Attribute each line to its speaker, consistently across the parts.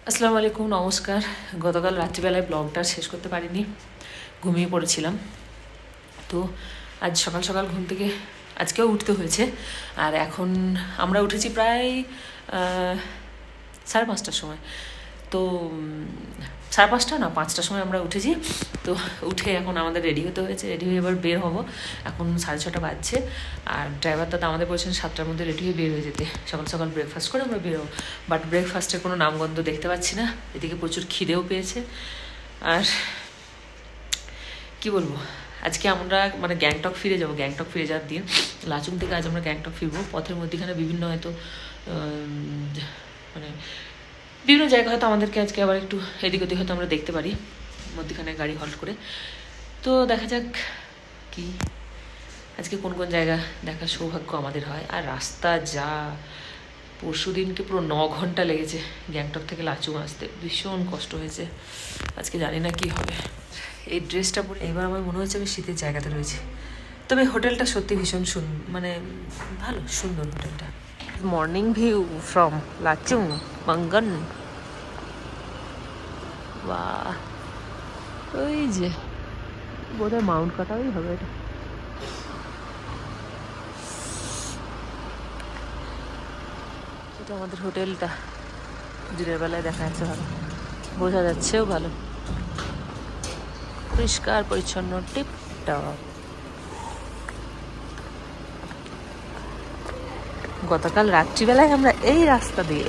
Speaker 1: আসসালামু আলাইকুম, নমস্কার। গতকাল রাত্রিবেলায় ব্লগটা শেষ করতে পারিনি, ঘুমিয়ে পড়েছিলাম। তো আজ সকাল সকাল ঘুম থেকে আজকেও উঠতে হয়েছে। আর এখন আমরা উঠেছি প্রায় 5:30টার সময়। তো 5:30 না 5টার সময় আমরা উঠেছি। তো উঠে এখন আমাদের রেডি হতে হয়েছে, রেডি হয়ে এবার বের হব। এখন 6:30 বাজছে। আর ড্রাইভার দাদা আমাদের বলছেন 7টার মধ্যে রেডি হয়ে বের হয়ে যেতে, সকাল সকাল ব্রেকফাস্ট করে আমরা বেরোবো। বাট ব্রেকফাস্টের কোনো নামগন্ধ দেখতে পাচ্ছি না। এদিকে প্রচুর খিদেও পেয়েছে। আর কি বলবো, আজকে আমরা মানে গ্যাংটক ফিরে যাবো। গ্যাংটক ফিরে যাওয়ার দিন, লাচুং থেকে আজ আমরা গ্যাংটক ফিরবো। পথের মধ্যেখানে বিভিন্ন হয়তো মানে বিভিন্ন জায়গা হয়তো আমাদেরকে আজকে আবার একটু এদিক ওদিক হয়তো আমরা দেখতে পারি, মধ্যখানে গাড়ি হল্ট করে। তো দেখা যাক কি আজকে কোন কোন জায়গা দেখার সৌভাগ্য আমাদের হয়। আর রাস্তা যা, পরশু দিনকে পুরো 9 ঘন্টা লেগেছে গ্যাংটক থেকে লাচুং আসতে, ভীষণ কষ্ট হয়েছে। আজকে জানি না কি হবে। এই ড্রেসটা পরে এবার আমার মনে হচ্ছে আমি শীতের জায়গাতে রয়েছি। তবে হোটেলটা সত্যি ভীষণ মানে ভালো, সুন্দর হোটেলটা। Morning view from Lachung Mangan. বাহ, ওই যে বোধহয় মাউন্ট কাটাই হবে এটা। এটা আমাদের হোটেলটা, দিনের বেলায় দেখা যাচ্ছে ভালো, বোঝা যাচ্ছেও ভালো, পরিষ্কার পরিচ্ছন্ন, টিপটপ। গতকাল রাত্রিবেলায় আমরা এই রাস্তা দিয়ে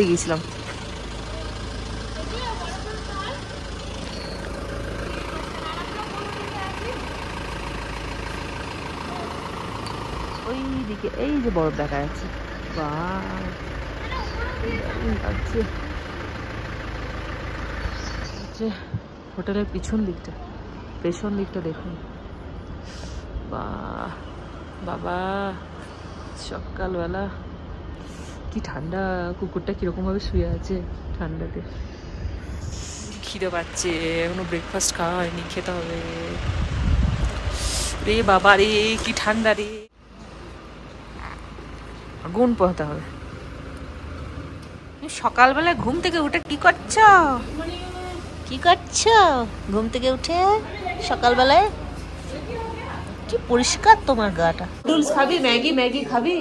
Speaker 1: গিয়েছিলাম। ওই দিকে এই যে বরফ দেখা যাচ্ছে, বাহ লাগছে। হোটেলের পেছন দিকটা দেখুন, বাহ বাবা, সকালবেলা কি ঠান্ডা। কুকুরটা কিরকম ভাবে শুয়ে আছে ঠান্ডাতে। খিদে পাচ্ছে, এখনো ব্রেকফাস্ট খাওয়া হয়নি, খেতে হবে। রে বাবা রে, কি ঠান্ডা রে, আগুন পোহাতে হবে। সকালবেলা ঘুম থেকে উঠে কি করছো? ঘুম থেকে উঠে সকালবেলায় কি পরিষ্কার তোমার গাটা। নুডলস খাবি? ম্যাগি খাবি?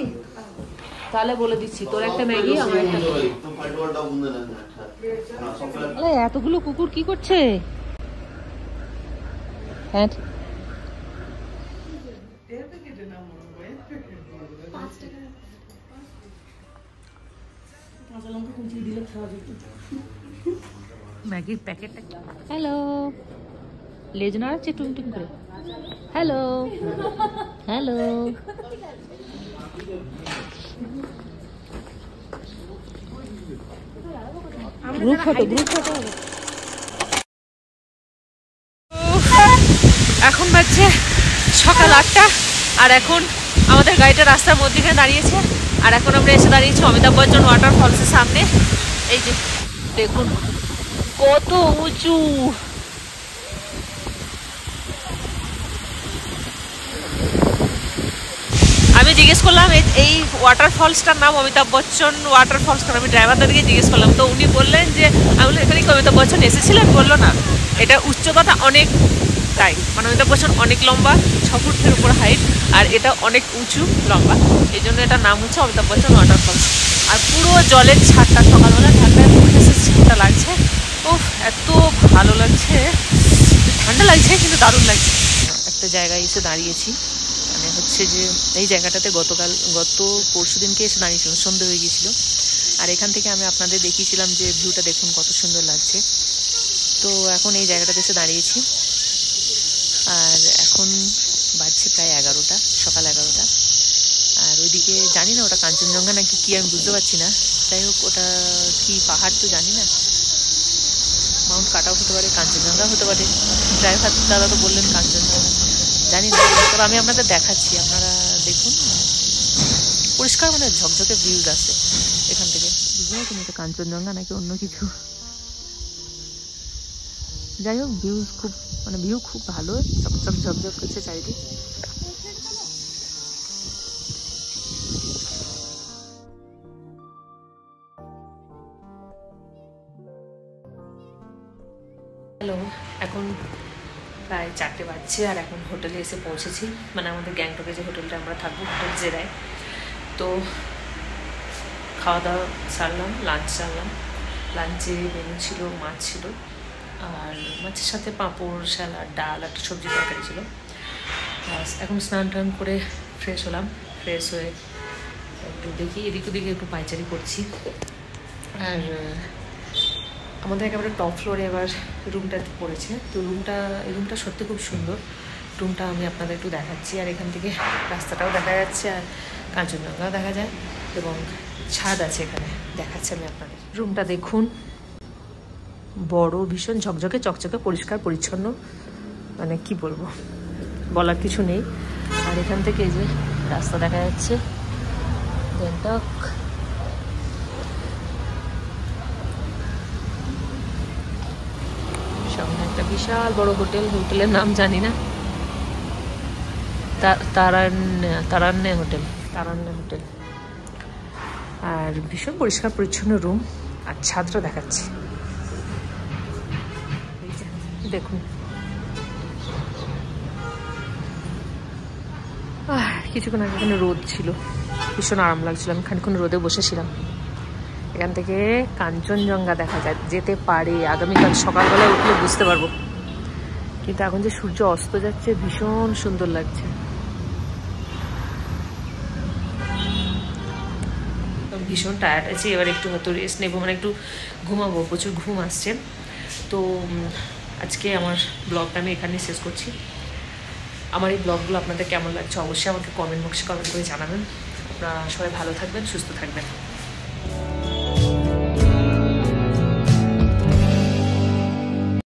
Speaker 1: তাহলে বলে দিচ্ছি, তোর একটা ম্যাগি, আমার একটা। এতগুলো কুকুর কি করছে? হ্যাঁ, ম্যাগির প্যাকেটটা। হ্যালো, লেজ নাড়াচ্ছে টুং টুং করে। Hello hello, group photo. এখন বাজছে সকাল 8টা। আর এখন আমাদের গাড়িটা রাস্তার মধ্যেখানে দাঁড়িয়েছে। আর এখন আমরা এসে দাঁড়িয়েছি অমিতাভ বচ্চন ওয়াটারফলসের সামনে। এই যে দেখুন কত উঁচু। আমি জিজ্ঞেস করলাম এই ওয়াটারফলসটার নাম অমিতাভ বচ্চন ওয়াটারফলস কেন, আমি ড্রাইভার দাদিকে জিজ্ঞেস করলাম। তো উনি বললেন যে, আমি বললাম এখানে কি অমিতাভ বচ্চন এসেছিলেন? বললো না, এটা উচ্চতাটা অনেক, তাই মানে অমিতাভ বচ্চন অনেক লম্বা, 6 ফুটের উপর হাইট, আর এটা অনেক উঁচু লম্বা, এই জন্য এটার নাম হচ্ছে অমিতাভ বচ্চন ওয়াটারফলস। আর পুরো জলের ছাদটা, সকালবেলা ঠান্ডায় উঠে ঠান্ডা লাগছে। ও এত ভালো লাগছে, ঠান্ডা লাগছে কিন্তু দারুণ লাগছে। একটা জায়গায় এসে দাঁড়িয়েছি, মানে হচ্ছে যে এই জায়গাটাতে গত পরশু দিনকে এসে দাঁড়িয়েছিলাম, সন্ধ্যে হয়ে গিয়েছিল। আর এখান থেকে আমি আপনাদের দেখিয়েছিলাম যে ভিউটা দেখুন কত সুন্দর লাগছে। তো এখন এই জায়গাটাতে এসে দাঁড়িয়েছি। আর এখন বাজছে প্রায় 11টা, সকাল 11টা। আর ওইদিকে জানি না ওটা কাঞ্চনজঙ্ঘা নাকি কি, আমি বুঝতে পারছি না। যাই হোক, ওটা কি পাহাড় তো জানি না, মাউন্ট কাটাও হতে পারে, কাঞ্চনজঙ্ঘা হতে পারে। ড্রাইভার দাদা তো বললেন কাঞ্চনজঙ্ঘা, জানি না। তবে আমি আপনাদের দেখাচ্ছি, আপনারা দেখুন, পরিষ্কার মানে ঝকঝকে ভিউজ আছে এখান থেকে। বুঝতে পারছেন এটা কাঞ্চনজঙ্ঘা নাকি অন্য কিছু। যাই হোক, ভিউ খুব ভালো, চকচক ঝকঝক করছে চারিদিক। এখন প্রায় 4টে বাজছে আর এখন হোটেলে এসে পৌঁছেছি, মানে আমাদের গ্যাংটকে যে হোটেলটা আমরা থাকবো, হোটেল জেরায়। তো খাওয়া দাওয়া সারলাম, লাঞ্চ সারলাম। লাঞ্চে মেনু ছিল মাছ ছিল, আর মাছের সাথে পাঁপড়, স্যালাড, ডাল, একটা সবজি তরকারি ছিল। এখন স্নান টান করে ফ্রেশ হলাম। ফ্রেশ হয়ে একটু দেখি এদিক ওদিকে একটু পাইচারি করছি। আর আমাদের একেবারে টপ ফ্লোরে এবার রুমটাতে পড়েছে। তো রুমটা সত্যি খুব সুন্দর। রুমটা আমি আপনাদের একটু দেখাচ্ছি। আর এখান থেকে রাস্তাটাও দেখা যাচ্ছে, আর কাঞ্চনজঙ্ঘাও দেখা যায়, এবং ছাদ আছে এখানে, দেখাচ্ছি আমি আপনাদের। রুমটা দেখুন, বড়, ভীষণ ঝকঝকে চকচকে, পরিষ্কার পরিচ্ছন্ন, মানে কি বলবো, বলার কিছু নেই। আর এখান থেকে এই যে রাস্তা দেখা যাচ্ছে, গ্যাংটক। সামনে একটা বিশাল বড় হোটেল, হোটেলের নাম জানি না, তারান্নে হোটেল। আর ভীষণ পরিষ্কার পরিচ্ছন্ন রুম। আর ছাদটা দেখাচ্ছি, দেখুন। কিছুক্ষণ আগে এখানে রোদ ছিল, ভীষণ আরাম লাগছিল। আমি খানিক্ষণ রোদে বসেছিলাম। এখান থেকে কাঞ্চনজঙ্ঘা দেখা যায়, যেতে পারে। আগামীকাল সকালবেলায় উঠলে বুঝতে পারবো। কিন্তু এখন যে সূর্য অস্ত যাচ্ছে, ভীষণ সুন্দর লাগছে। ভীষণ টায়ার্ড আছি, এবার একটু হয়তো রেস্ট নেবো, মানে একটু ঘুমাবো, প্রচুর ঘুম আসছে। তো আজকে আমার ব্লগটা আমি এখানেই শেষ করছি। আমার এই ব্লগগুলো আপনাদের কেমন লাগছে অবশ্যই আমাকে কমেন্ট বক্সে কমেন্ট করে জানাবেন। আপনারা সবাই ভালো থাকবেন, সুস্থ থাকবেন।